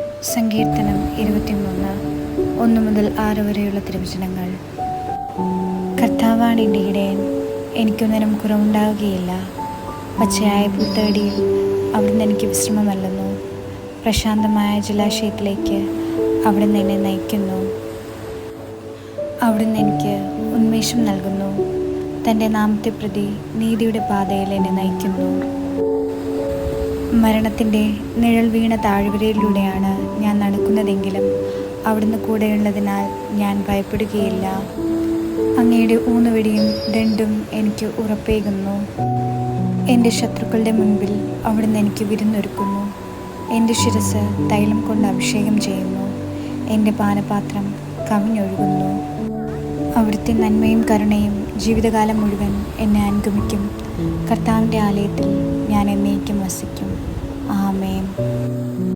സങ്കീർത്തനം 23 1 മുതൽ 6 വരെയുള്ള തിരുവചനങ്ങൾ. കർത്താവാണ് എൻ്റെ ഇടയൻ, എനിക്കൊന്നിനും കുറവുണ്ടാവുകയില്ല. പച്ചയായ പുൽത്തടിയിൽ അവിടുന്ന് എനിക്ക് വിശ്രമമല്ലെന്നു. പ്രശാന്തമായ ജലാശയത്തിലേക്ക് അവിടുന്ന് എന്നെ നയിക്കുന്നു. അവിടുന്ന് എനിക്ക് ഉന്മേഷം നൽകുന്നു. തൻ്റെ നാമത്തെ പ്രതി നീതിയുടെ പാതയിൽ എന്നെ നയിക്കുന്നു. മരണത്തിൻ്റെ നിഴൽ വീണ താഴ്വരയിലൂടെയാണ് ഞാൻ നടക്കുന്നതെങ്കിലും അവിടുന്ന് കൂടെയുള്ളതിനാൽ ഞാൻ ഭയപ്പെടുകയില്ല. അങ്ങയുടെ ഊന്നുവടിയും ദണ്ഡും എനിക്ക് ഉറപ്പേകുന്നു. എൻ്റെ ശത്രുക്കളുടെ മുൻപിൽ അവിടുന്ന് എനിക്ക് വിരുന്നൊരുക്കുന്നു. എൻ്റെ ശിരസ്സ് തൈലം കൊണ്ട് അഭിഷേകം ചെയ്യുന്നു. എൻ്റെ പാനപാത്രം കവിഞ്ഞൊഴുകുന്നു. അവിടുത്തെ നന്മയും കരുണയും ജീവിതകാലം മുഴുവൻ എന്നെ അനുഗമിക്കും. കർത്താവിൻ്റെ ആലയത്തിൽ ഞാൻ എന്നേക്കും വസിക്കും. ആമേൻ.